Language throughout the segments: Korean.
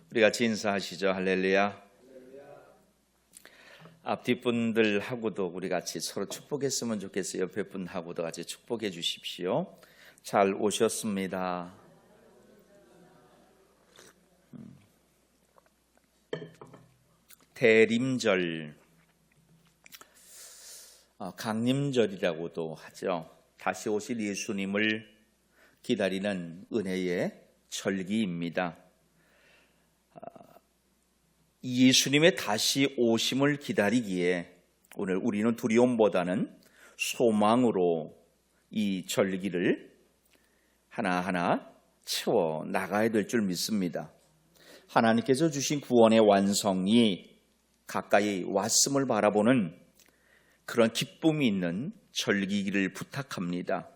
우리 같이 인사하시죠. 할렐루야. 앞뒤 분들하고도 우리 같이 서로 축복했으면 좋겠어요. 옆에 분하고도 같이 축복해 주십시오. 잘 오셨습니다. 대림절, 강림절이라고도 하죠. 다시 오실 예수님을 기다리는 은혜의 절기입니다. 예수님의 다시 오심을 기다리기에 오늘 우리는 두려움보다는 소망으로 이 절기를 하나하나 채워 나가야 될 줄 믿습니다. 하나님께서 주신 구원의 완성이 가까이 왔음을 바라보는 그런 기쁨이 있는 절기를 부탁합니다.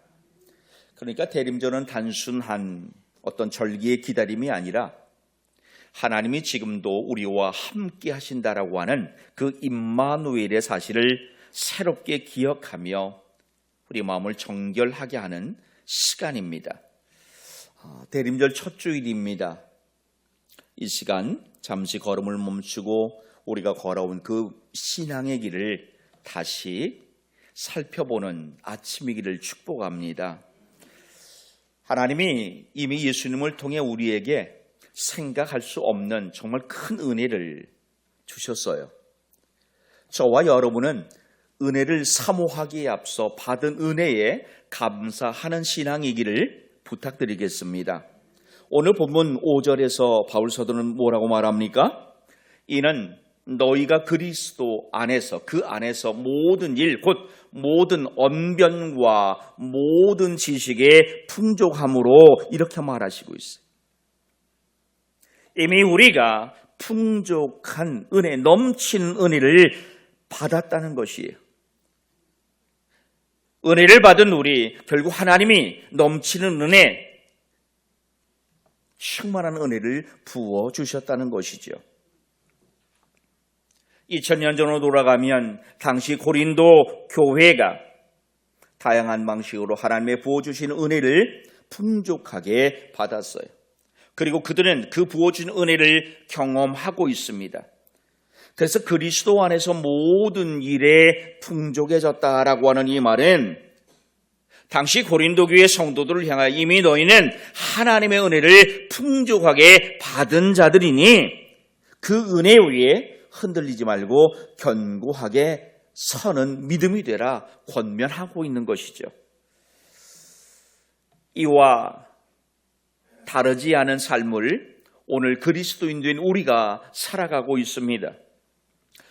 그러니까 대림절은 단순한 어떤 절기의 기다림이 아니라 하나님이 지금도 우리와 함께 하신다라고 하는 그 임마누엘의 사실을 새롭게 기억하며 우리 마음을 정결하게 하는 시간입니다. 대림절 첫 주일입니다. 이 시간 잠시 걸음을 멈추고 우리가 걸어온 그 신앙의 길을 다시 살펴보는 아침이기를 축복합니다. 하나님이 이미 예수님을 통해 우리에게 생각할 수 없는 정말 큰 은혜를 주셨어요. 저와 여러분은 은혜를 사모하기에 앞서 받은 은혜에 감사하는 신앙이기를 부탁드리겠습니다. 오늘 본문 5절에서 바울 사도는 뭐라고 말합니까? 이는 너희가 그리스도 안에서 그 안에서 모든 일 곧 모든 언변과 모든 지식의 풍족함으로 이렇게 말하시고 있어요. 이미 우리가 풍족한 은혜, 넘치는 은혜를 받았다는 것이에요. 은혜를 받은 우리, 결국 하나님이 넘치는 은혜, 충만한 은혜를 부어주셨다는 것이죠. 2000년 전으로 돌아가면 당시 고린도 교회가 다양한 방식으로 하나님의 부어주신 은혜를 풍족하게 받았어요. 그리고 그들은 그 부어준 은혜를 경험하고 있습니다. 그래서 그리스도 안에서 모든 일에 풍족해졌다라고 하는 이 말은 당시 고린도 교회 성도들을 향하여 이미 너희는 하나님의 은혜를 풍족하게 받은 자들이니 그 은혜 위에 흔들리지 말고 견고하게 서는 믿음이 되라 권면하고 있는 것이죠. 이와 다르지 않은 삶을 오늘 그리스도인된 우리가 살아가고 있습니다.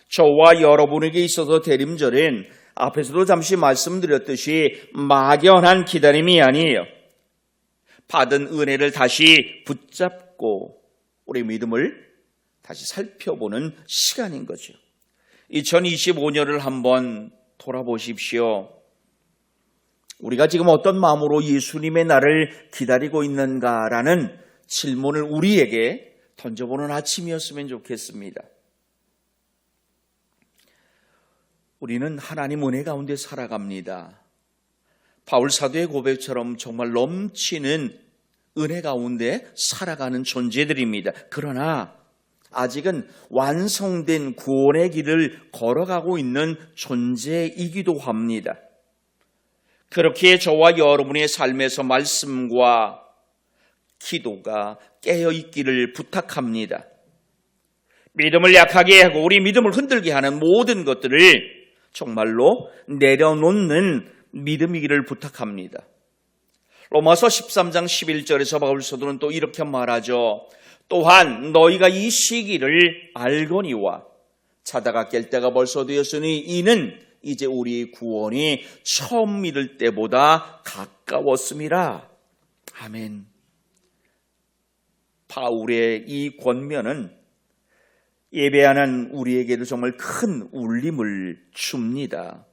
저와 여러분에게 있어서 대림절은 앞에서도 잠시 말씀드렸듯이 막연한 기다림이 아니에요. 받은 은혜를 다시 붙잡고 우리 믿음을 다시 살펴보는 시간인 거죠. 2025년을 한번 돌아보십시오. 우리가 지금 어떤 마음으로 예수님의 날을 기다리고 있는가라는 질문을 우리에게 던져보는 아침이었으면 좋겠습니다. 우리는 하나님 은혜 가운데 살아갑니다. 바울 사도의 고백처럼 정말 넘치는 은혜 가운데 살아가는 존재들입니다. 그러나 아직은 완성된 구원의 길을 걸어가고 있는 존재이기도 합니다. 그렇기에 저와 여러분의 삶에서 말씀과 기도가 깨어있기를 부탁합니다. 믿음을 약하게 하고 우리 믿음을 흔들게 하는 모든 것들을 정말로 내려놓는 믿음이기를 부탁합니다. 로마서 13장 11절에서 바울 사도는 또 이렇게 말하죠. 또한 너희가 이 시기를 알거니와 자다가 깰 때가 벌써 되었으니 이는 이제 우리 구원이 처음 믿을 때보다 가까웠음이라. 아멘. 바울의 이 권면은 예배하는 우리에게도 정말 큰 울림을 줍니다.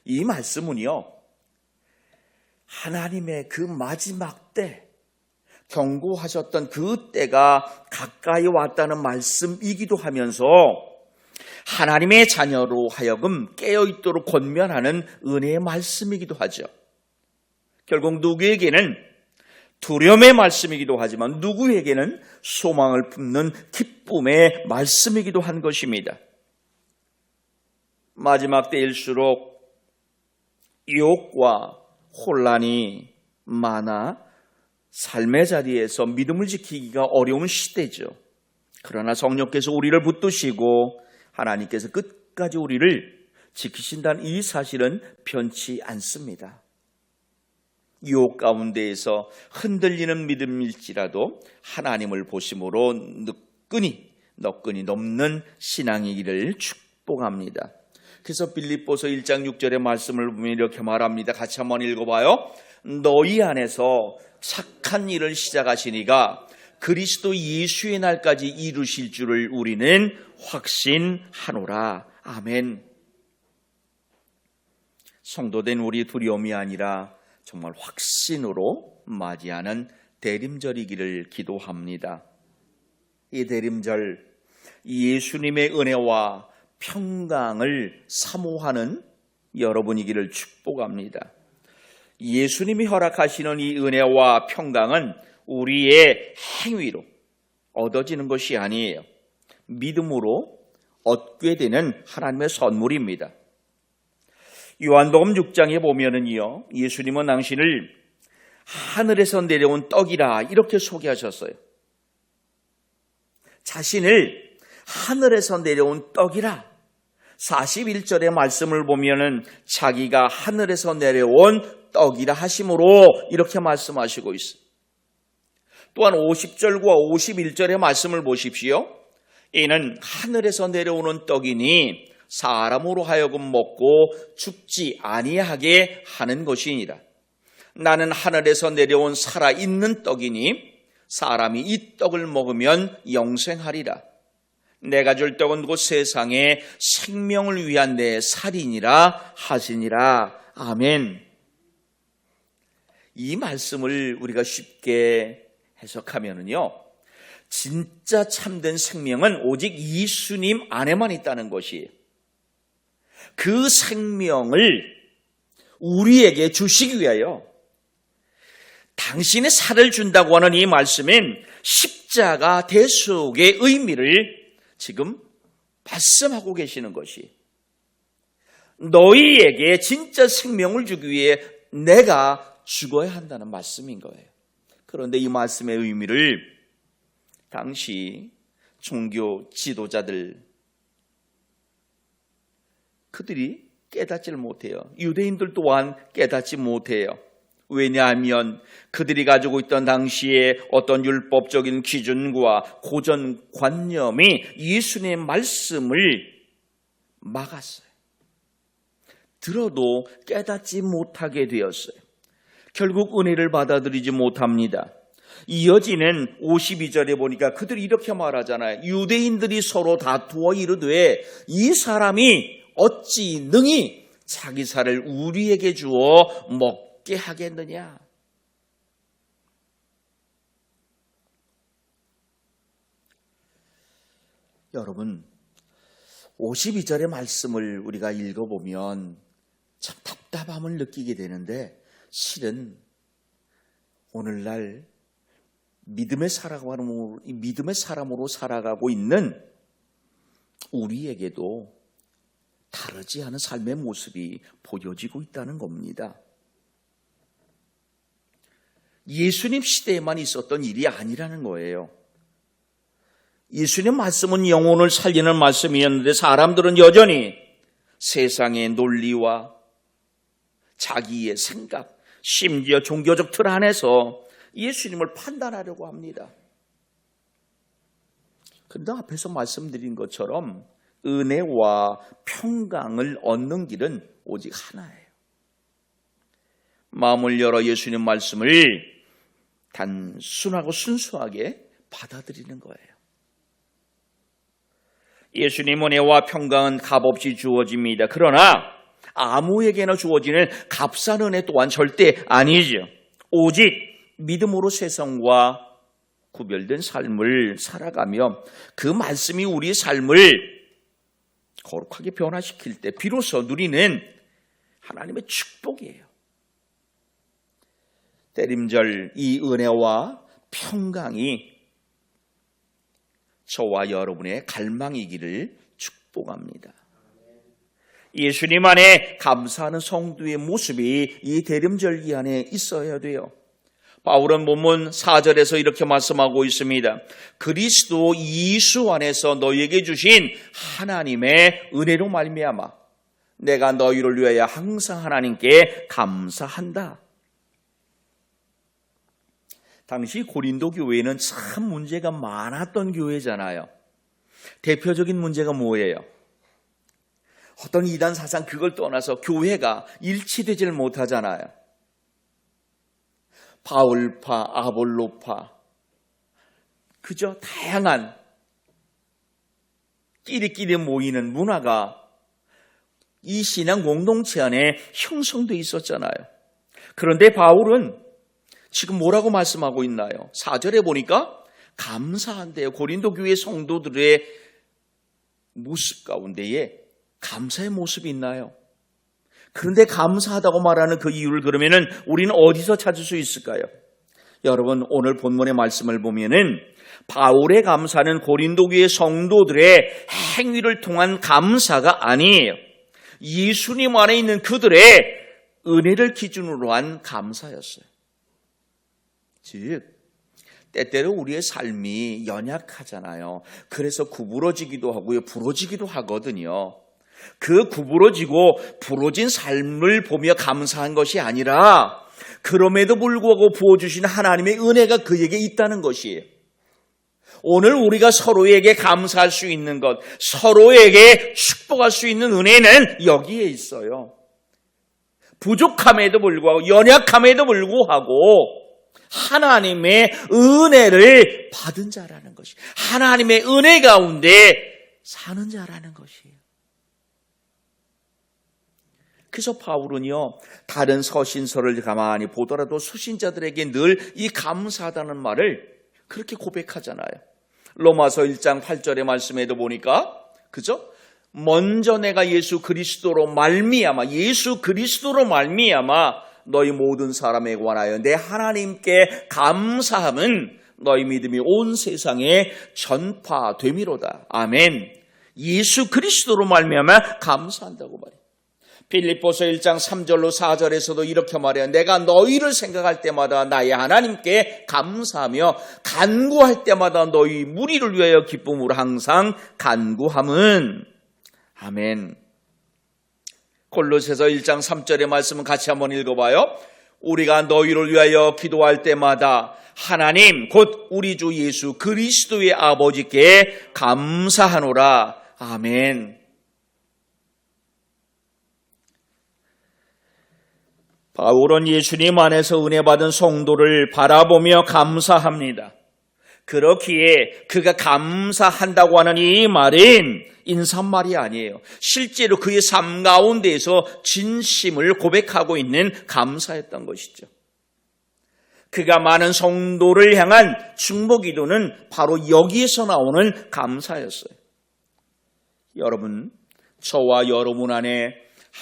이 말씀은요, 하나님의 그 마지막 때 경고하셨던 그 때가 가까이 왔다는 말씀이기도 하면서 하나님의 자녀로 하여금 깨어있도록 권면하는 은혜의 말씀이기도 하죠. 결국 누구에게는 두려움의 말씀이기도 하지만 누구에게는 소망을 품는 기쁨의 말씀이기도 한 것입니다. 마지막 때일수록 유혹과 혼란이 많아 삶의 자리에서 믿음을 지키기가 어려운 시대죠. 그러나 성령께서 우리를 붙드시고 하나님께서 끝까지 우리를 지키신다는 이 사실은 변치 않습니다. 유혹 가운데에서 흔들리는 믿음일지라도 하나님을 보심으로 너끈히 넘는 신앙이기를 축복합니다. 그래서 빌립보서 1장 6절의 말씀을 보면 이렇게 말합니다. 같이 한번 읽어봐요. 너희 안에서 착한 일을 시작하시니가 그리스도 예수의 날까지 이루실 줄을 우리는 확신하노라. 아멘. 성도된 우리 두려움이 아니라 정말 확신으로 맞이하는 대림절이기를 기도합니다. 이 대림절, 예수님의 은혜와 평강을 사모하는 여러분이기를 축복합니다. 예수님이 허락하시는 이 은혜와 평강은 우리의 행위로 얻어지는 것이 아니에요. 믿음으로 얻게 되는 하나님의 선물입니다. 요한복음 6장에 보면은요, 예수님은 당신을 하늘에서 내려온 떡이라 이렇게 소개하셨어요. 자신을 하늘에서 내려온 떡이라 41절의 말씀을 보면은 자기가 하늘에서 내려온 떡이라 하심으로 이렇게 말씀하시고 있어요. 또한 50절과 51절의 말씀을 보십시오. 이는 하늘에서 내려오는 떡이니 사람으로 하여금 먹고 죽지 아니하게 하는 것이니라. 나는 하늘에서 내려온 살아있는 떡이니 사람이 이 떡을 먹으면 영생하리라. 내가 줄 떡은 곧 세상에 생명을 위한 내 살이니라 하시니라. 아멘. 이 말씀을 우리가 쉽게 해석하면은요, 진짜 참된 생명은 오직 예수님 안에만 있다는 것이에요. 그 생명을 우리에게 주시기 위하여 당신의 살을 준다고 하는 이 말씀은 십자가 대속의 의미를 지금 말씀하고 계시는 것이, 너희에게 진짜 생명을 주기 위해 내가 죽어야 한다는 말씀인 거예요. 그런데 이 말씀의 의미를 당시 종교 지도자들, 그들이 깨닫지를 못해요. 유대인들 또한 깨닫지 못해요. 왜냐하면 그들이 가지고 있던 당시에 어떤 율법적인 기준과 고정관념이 예수님의 말씀을 막았어요. 들어도 깨닫지 못하게 되었어요. 결국 은혜를 받아들이지 못합니다. 이어지는 52절에 보니까 그들이 이렇게 말하잖아요. 유대인들이 서로 다투어 이르되 이 사람이 어찌 능히 자기 살을 우리에게 주어 먹게 하겠느냐. 여러분, 52절의 말씀을 우리가 읽어보면 참 답답함을 느끼게 되는데, 실은 오늘날 믿음의 사람으로 살아가고 있는 우리에게도 다르지 않은 삶의 모습이 보여지고 있다는 겁니다. 예수님 시대에만 있었던 일이 아니라는 거예요. 예수님 말씀은 영혼을 살리는 말씀이었는데 사람들은 여전히 세상의 논리와 자기의 생각, 심지어 종교적 틀 안에서 예수님을 판단하려고 합니다. 그런데 앞에서 말씀드린 것처럼 은혜와 평강을 얻는 길은 오직 하나예요. 마음을 열어 예수님 말씀을 단순하고 순수하게 받아들이는 거예요. 예수님 은혜와 평강은 값없이 주어집니다. 그러나 아무에게나 주어지는 값싼 은혜 또한 절대 아니죠. 오직 믿음으로 세상과 구별된 삶을 살아가며 그 말씀이 우리의 삶을 거룩하게 변화시킬 때 비로소 누리는 하나님의 축복이에요. 때림절 이 은혜와 평강이 저와 여러분의 갈망이기를 축복합니다. 예수님 안에 감사하는 성도의 모습이 이 대림절기 안에 있어야 돼요. 바울은 본문 4절에서 이렇게 말씀하고 있습니다. 그리스도 예수 안에서 너희에게 주신 하나님의 은혜로 말미암아 내가 너희를 위하여 항상 하나님께 감사한다. 당시 고린도 교회는 참 문제가 많았던 교회잖아요. 대표적인 문제가 뭐예요? 어떤 이단 사상 그걸 떠나서 교회가 일치되질 못하잖아요. 바울파, 아볼로파, 그저 다양한 끼리끼리 모이는 문화가 이 신앙 공동체 안에 형성돼 있었잖아요. 그런데 바울은 지금 뭐라고 말씀하고 있나요? 4절에 보니까 감사한데요. 고린도 교회 성도들의 모습 가운데에 감사의 모습이 있나요? 그런데 감사하다고 말하는 그 이유를 그러면은 우리는 어디서 찾을 수 있을까요? 여러분 오늘 본문의 말씀을 보면은 바울의 감사는 고린도 교회 성도들의 행위를 통한 감사가 아니에요. 예수님 안에 있는 그들의 은혜를 기준으로 한 감사였어요. 즉 때때로 우리의 삶이 연약하잖아요. 그래서 구부러지기도 하고요, 부러지기도 하거든요. 그 구부러지고 부러진 삶을 보며 감사한 것이 아니라 그럼에도 불구하고 부어주신 하나님의 은혜가 그에게 있다는 것이에요. 오늘 우리가 서로에게 감사할 수 있는 것, 서로에게 축복할 수 있는 은혜는 여기에 있어요. 부족함에도 불구하고 연약함에도 불구하고 하나님의 은혜를 받은 자라는 것이, 하나님의 은혜 가운데 사는 자라는 것이에요. 그래서 바울은요, 다른 서신서를 가만히 보더라도 수신자들에게 늘 이 감사하다는 말을 그렇게 고백하잖아요. 로마서 1장 8절의 말씀에도 보니까, 그죠? 먼저 내가 예수 그리스도로 말미암아 너희 모든 사람에 관하여 내 하나님께 감사함은 너희 믿음이 온 세상에 전파됨이로다. 아멘. 예수 그리스도로 말미암아 감사한다고 말해요. 빌립보서 1장 3절로 4절에서도 이렇게 말해요. 내가 너희를 생각할 때마다 나의 하나님께 감사하며 간구할 때마다 너희 무리를 위하여 기쁨으로 항상 간구함은. 아멘. 골로새서 1장 3절의 말씀은 같이 한번 읽어봐요. 우리가 너희를 위하여 기도할 때마다 하나님 곧 우리 주 예수 그리스도의 아버지께 감사하노라. 아멘. 바울은 예수님 안에서 은혜 받은 성도를 바라보며 감사합니다. 그렇기에 그가 감사한다고 하는 이 말은 인사말이 아니에요. 실제로 그의 삶 가운데에서 진심을 고백하고 있는 감사였던 것이죠. 그가 많은 성도를 향한 중보기도는 바로 여기에서 나오는 감사였어요. 여러분, 저와 여러분 안에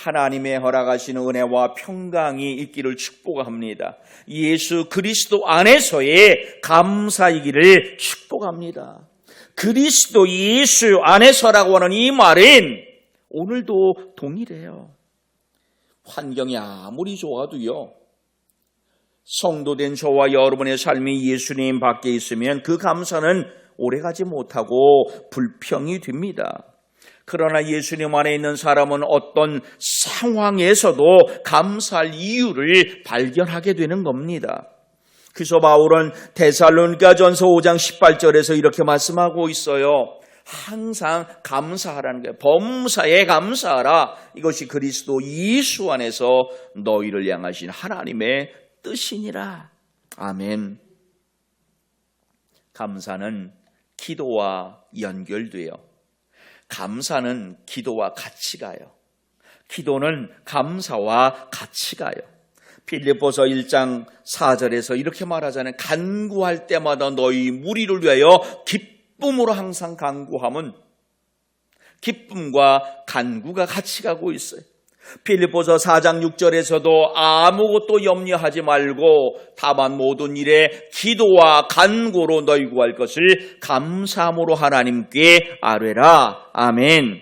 하나님의 허락하시는 은혜와 평강이 있기를 축복합니다. 예수 그리스도 안에서의 감사이기를 축복합니다. 그리스도 예수 안에서라고 하는 이 말은 오늘도 동일해요. 환경이 아무리 좋아도요, 성도된 저와 여러분의 삶이 예수님 밖에 있으면 그 감사는 오래가지 못하고 불평이 됩니다. 그러나 예수님 안에 있는 사람은 어떤 상황에서도 감사할 이유를 발견하게 되는 겁니다. 그래서 바울은 데살로니가전서 5장 18절에서 이렇게 말씀하고 있어요. 항상 감사하라는 거예요. 범사에 감사하라. 이것이 그리스도 예수 안에서 너희를 향하신 하나님의 뜻이니라. 아멘. 감사는 기도와 연결돼요. 감사는 기도와 같이 가요. 기도는 감사와 같이 가요. 빌립보서 1장 4절에서 이렇게 말하잖아요. 간구할 때마다 너희 무리를 위하여 기쁨으로 항상 간구함은, 기쁨과 간구가 같이 가고 있어요. 빌립보서 4장 6절에서도 아무것도 염려하지 말고 다만 모든 일에 기도와 간구로 너희 구할 것을 감사함으로 하나님께 아뢰라. 아멘.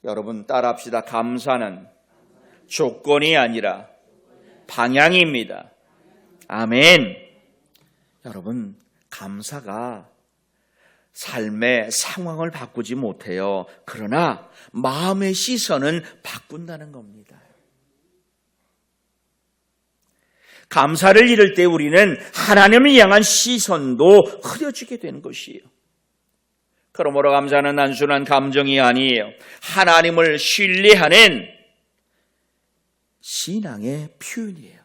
여러분 따라합시다. 감사는 조건이 아니라 방향입니다. 아멘. 여러분 감사가 삶의 상황을 바꾸지 못해요. 그러나 마음의 시선은 바꾼다는 겁니다. 감사를 잃을 때 우리는 하나님을 향한 시선도 흐려지게 되는 것이에요. 그러므로 감사는 단순한 감정이 아니에요. 하나님을 신뢰하는 신앙의 표현이에요.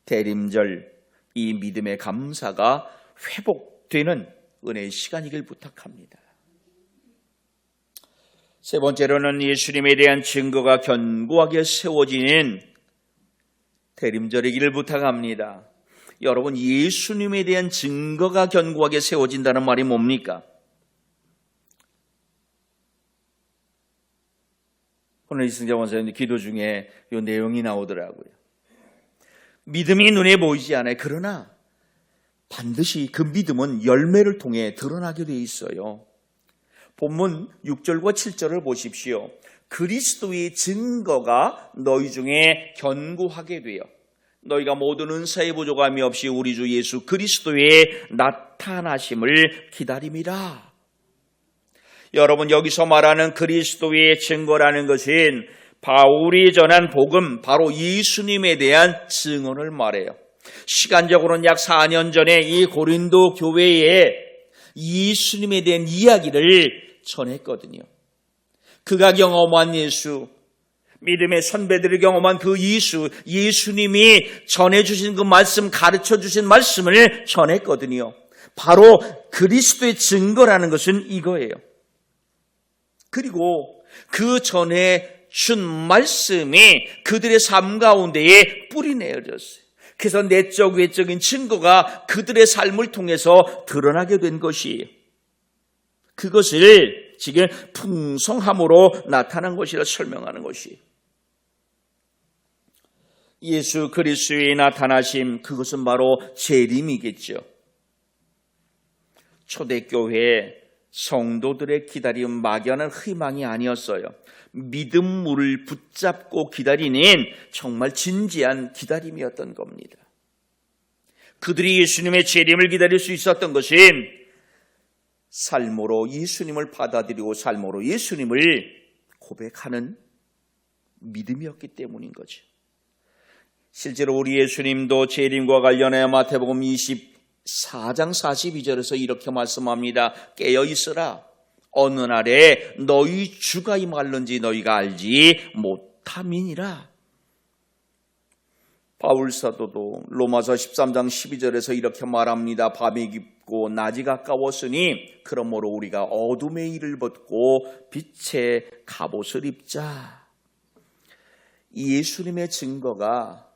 대림절 이 믿음의 감사가 회복되는 은혜의 시간이길 부탁합니다. 세 번째로는 예수님에 대한 증거가 견고하게 세워지는 대림절이기를 부탁합니다. 여러분 예수님에 대한 증거가 견고하게 세워진다는 말이 뭡니까? 오늘 이승자 원사님 기도 중에 이 내용이 나오더라고요. 믿음이 눈에 보이지 않아요. 그러나 반드시 그 믿음은 열매를 통해 드러나게 돼 있어요. 본문 6절과 7절을 보십시오. 그리스도의 증거가 너희 중에 견고하게 되어 너희가 모든 은사의 부족함이 없이 우리 주 예수 그리스도의 나타나심을 기다림이라. 여러분 여기서 말하는 그리스도의 증거라는 것은 바울이 전한 복음, 바로 예수님에 대한 증언을 말해요. 시간적으로는 약 4년 전에 이 고린도 교회에 예수님에 대한 이야기를 전했거든요. 그가 경험한 예수, 믿음의 선배들이 경험한 그 예수님이 전해주신 그 말씀, 가르쳐주신 말씀을 전했거든요. 바로 그리스도의 증거라는 것은 이거예요. 그리고 그 전에 준 말씀이 그들의 삶 가운데에 뿌리 내어졌어요. 그래서 내적 외적인 증거가 그들의 삶을 통해서 드러나게 된 것이에요. 그것을 지금 풍성함으로 나타난 것이라 설명하는 것이에요. 예수 그리스도의 나타나심, 그것은 바로 재림이겠죠. 초대교회 성도들의 기다림 막연한 희망이 아니었어요. 믿음물을 붙잡고 기다리는 정말 진지한 기다림이었던 겁니다. 그들이 예수님의 재림을 기다릴 수 있었던 것은 삶으로 예수님을 받아들이고 삶으로 예수님을 고백하는 믿음이었기 때문인 거죠. 실제로 우리 예수님도 재림과 관련해 마태복음 24장 42절에서 이렇게 말씀합니다. 깨어 있으라. 어느 날에 너희 주가 임할는지 너희가 알지 못함이니라. 바울 사도도 로마서 13장 12절에서 이렇게 말합니다. 밤이 깊고 낮이 가까웠으니 그러므로 우리가 어둠의 일을 벗고 빛의 갑옷을 입자. 예수님의 증거가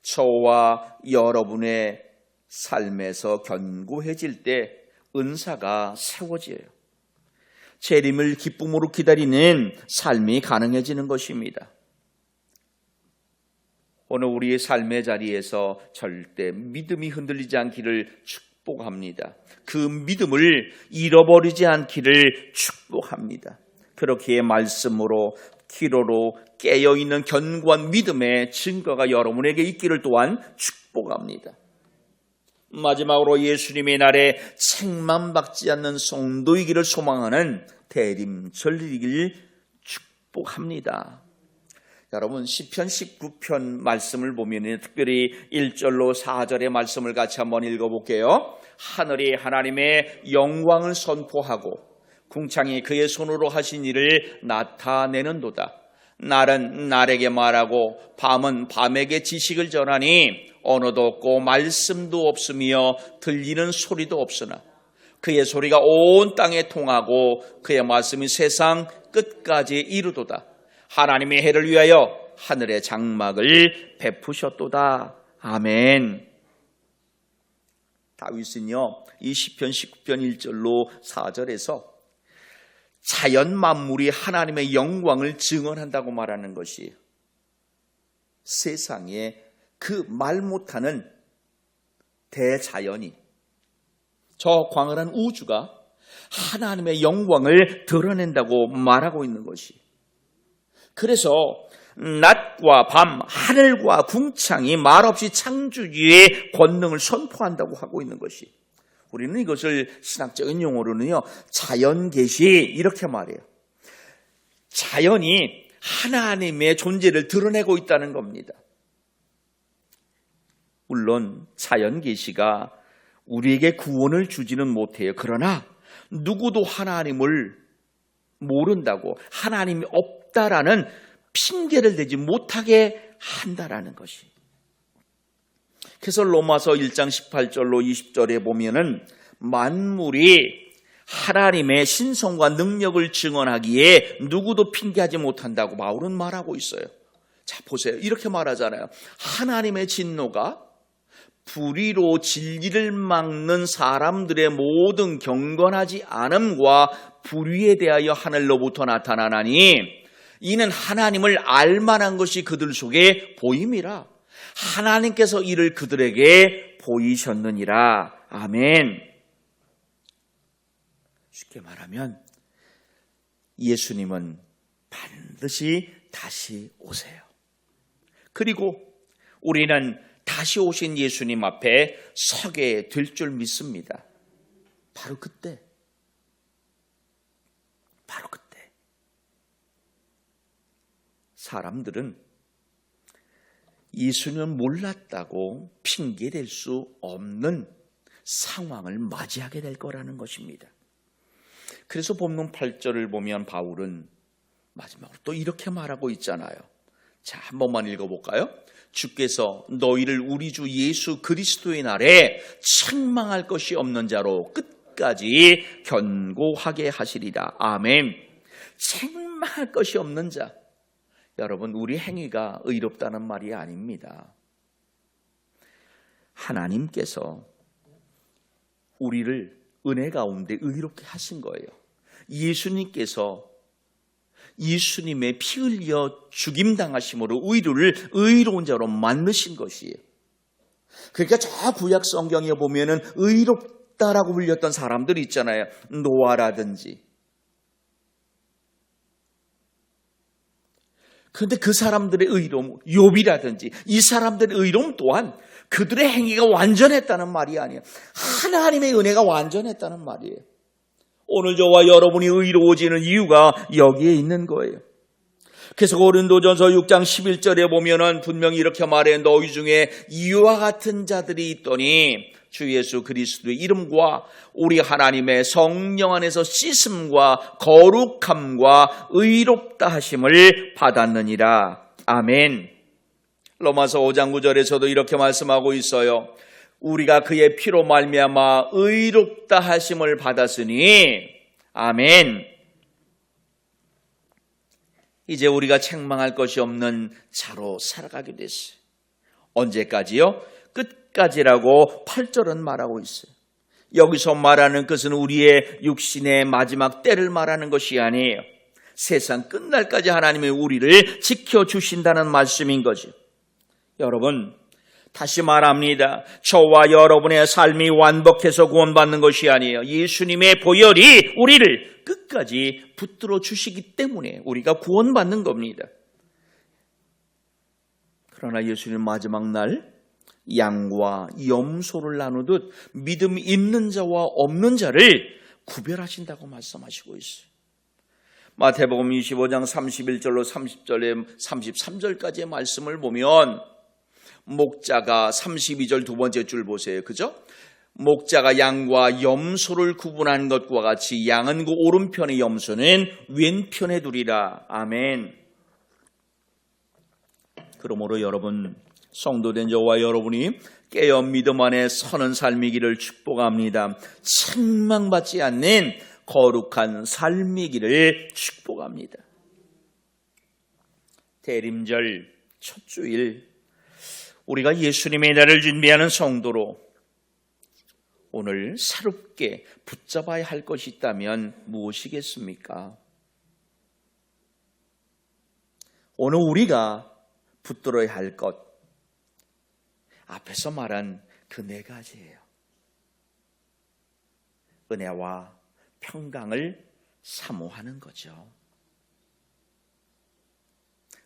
저와 여러분의 삶에서 견고해질 때 은사가 세워져요. 재림을 기쁨으로 기다리는 삶이 가능해지는 것입니다. 오늘 우리의 삶의 자리에서 절대 믿음이 흔들리지 않기를 축복합니다. 그 믿음을 잃어버리지 않기를 축복합니다. 그렇기에 말씀으로 기로로 깨어있는 견고한 믿음의 증거가 여러분에게 있기를 또한 축복합니다. 마지막으로 예수님의 날에 책만 박지 않는 성도이기를 소망하는 대림절이기를 축복합니다. 여러분 시편 19편 말씀을 보면 특별히 1절로 4절의 말씀을 같이 한번 읽어볼게요. 하늘이 하나님의 영광을 선포하고 궁창이 그의 손으로 하신 일을 나타내는도다. 날은 날에게 말하고 밤은 밤에게 지식을 전하니 언어도 없고 말씀도 없으며 들리는 소리도 없으나 그의 소리가 온 땅에 통하고 그의 말씀이 세상 끝까지 이르도다. 하나님의 해를 위하여 하늘의 장막을 베푸셨도다. 아멘. 다윗은요 이 시편 19편 1절로 4절에서 자연 만물이 하나님의 영광을 증언한다고 말하는 것이 세상에 그 말 못하는 대자연이 저 광활한 우주가 하나님의 영광을 드러낸다고 말하고 있는 것이 그래서 낮과 밤, 하늘과 궁창이 말없이 창조주의 권능을 선포한다고 하고 있는 것이 우리는 이것을 신학적인 용어로는요 자연계시 이렇게 말해요. 자연이 하나님의 존재를 드러내고 있다는 겁니다. 물론 자연계시가 우리에게 구원을 주지는 못해요. 그러나 누구도 하나님을 모른다고 하나님이 없다라는 핑계를 대지 못하게 한다라는 것이. 그래서 로마서 1장 18절로 20절에 보면은 만물이 하나님의 신성과 능력을 증언하기에 누구도 핑계하지 못한다고 바울은 말하고 있어요. 자, 보세요. 이렇게 말하잖아요. 하나님의 진노가 불의로 진리를 막는 사람들의 모든 경건하지 않음과 불의에 대하여 하늘로부터 나타나나니 이는 하나님을 알만한 것이 그들 속에 보임이라. 하나님께서 이를 그들에게 보이셨느니라. 아멘. 쉽게 말하면 예수님은 반드시 다시 오세요. 그리고 우리는 다시 오신 예수님 앞에 서게 될 줄 믿습니다. 바로 그때 사람들은 예수님을 몰랐다고 핑계댈 수 없는 상황을 맞이하게 될 거라는 것입니다. 그래서 본문 8절을 보면 바울은 마지막으로 또 이렇게 말하고 있잖아요. 자, 한 번만 읽어볼까요? 주께서 너희를 우리 주 예수 그리스도의 날에 책망할 것이 없는 자로 끝까지 견고하게 하시리라. 아멘. 책망할 것이 없는 자. 여러분, 우리 행위가 의롭다는 말이 아닙니다. 하나님께서 우리를 은혜 가운데 의롭게 하신 거예요. 예수님께서 예수님의 피 흘려 죽임당하심으로 우리를 의로운 자로 만드신 것이에요. 그러니까 저 구약 성경에 보면은 의롭다라고 불렸던 사람들이 있잖아요. 노아라든지. 그런데 그 사람들의 의로움, 욥이라든지 이 사람들의 의로움 또한 그들의 행위가 완전했다는 말이 아니에요. 하나님의 은혜가 완전했다는 말이에요. 오늘 저와 여러분이 의로워지는 이유가 여기에 있는 거예요. 그래서 고린도전서 6장 11절에 보면은 분명히 이렇게 말해 너희 중에 이와 같은 자들이 있더니 주 예수 그리스도의 이름과 우리 하나님의 성령 안에서 씻음과 거룩함과 의롭다 하심을 받았느니라. 아멘. 로마서 5장 9절에서도 이렇게 말씀하고 있어요. 우리가 그의 피로 말미암아 의롭다 하심을 받았으니 아멘. 이제 우리가 책망할 것이 없는 자로 살아가게 됐어요. 언제까지요? 끝까지라고 8절은 말하고 있어요. 여기서 말하는 것은 우리의 육신의 마지막 때를 말하는 것이 아니에요. 세상 끝날까지 하나님이 우리를 지켜주신다는 말씀인 거죠. 여러분, 다시 말합니다. 저와 여러분의 삶이 완벽해서 구원받는 것이 아니에요. 예수님의 보혈이 우리를 끝까지 붙들어 주시기 때문에 우리가 구원받는 겁니다. 그러나 예수님 마지막 날 양과 염소를 나누듯 믿음 있는 자와 없는 자를 구별하신다고 말씀하시고 있어요. 마태복음 25장 31절로 30절에 33절까지의 말씀을 보면 목자가 32절 두 번째 줄 보세요. 그죠? 목자가 양과 염소를 구분한 것과 같이 양은 그 오른편에 염소는 왼편에 두리라. 아멘. 그러므로 여러분, 성도된 저와 여러분이 깨어 믿음 안에 서는 삶이기를 축복합니다. 책망받지 않는 거룩한 삶이기를 축복합니다. 대림절 첫 주일 우리가 예수님의 날을 준비하는 성도로 오늘 새롭게 붙잡아야 할 것이 있다면 무엇이겠습니까? 오늘 우리가 붙들어야 할 것, 앞에서 말한 그 네 가지예요. 은혜와 평강을 사모하는 거죠.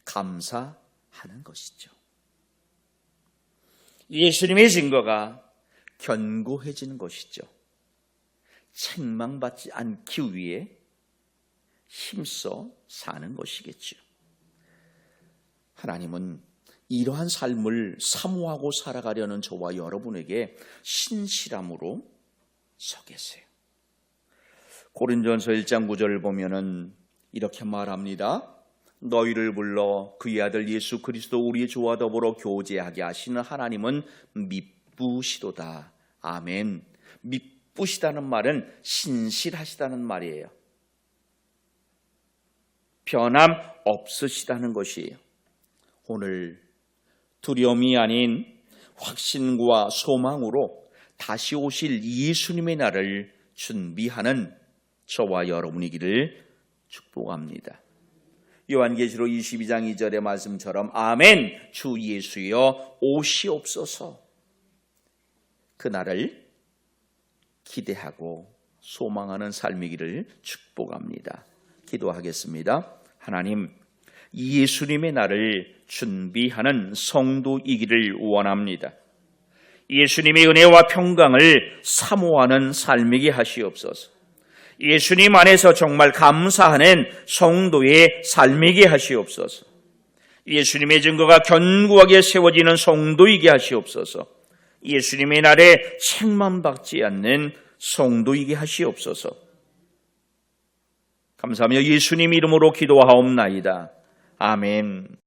감사하는 것이죠. 예수님의 증거가 견고해지는 것이죠. 책망받지 않기 위해 힘써 사는 것이겠죠. 하나님은 이러한 삶을 사모하고 살아가려는 저와 여러분에게 신실함으로 서 계세요. 고린도전서 1장 9절을 보면은 이렇게 말합니다. 너희를 불러 그의 아들 예수 그리스도 우리의 주와 더불어 교제하게 하시는 하나님은 미쁘시도다. 아멘. 미쁘시다는 말은 신실하시다는 말이에요. 변함 없으시다는 것이에요. 오늘 두려움이 아닌 확신과 소망으로 다시 오실 예수님의 날을 준비하는 저와 여러분이기를 축복합니다. 요한계시록 22장 2절의 말씀처럼 아멘 주 예수여 오시옵소서. 그날을 기대하고 소망하는 삶이기를 축복합니다. 기도하겠습니다. 하나님, 예수님의 날을 준비하는 성도이기를 원합니다. 예수님의 은혜와 평강을 사모하는 삶이게 하시옵소서. 예수님 안에서 정말 감사하는 성도의 삶이게 하시옵소서. 예수님의 증거가 견고하게 세워지는 성도이게 하시옵소서. 예수님의 날에 책망받지 않는 성도이게 하시옵소서. 감사하며 예수님 이름으로 기도하옵나이다. 아멘.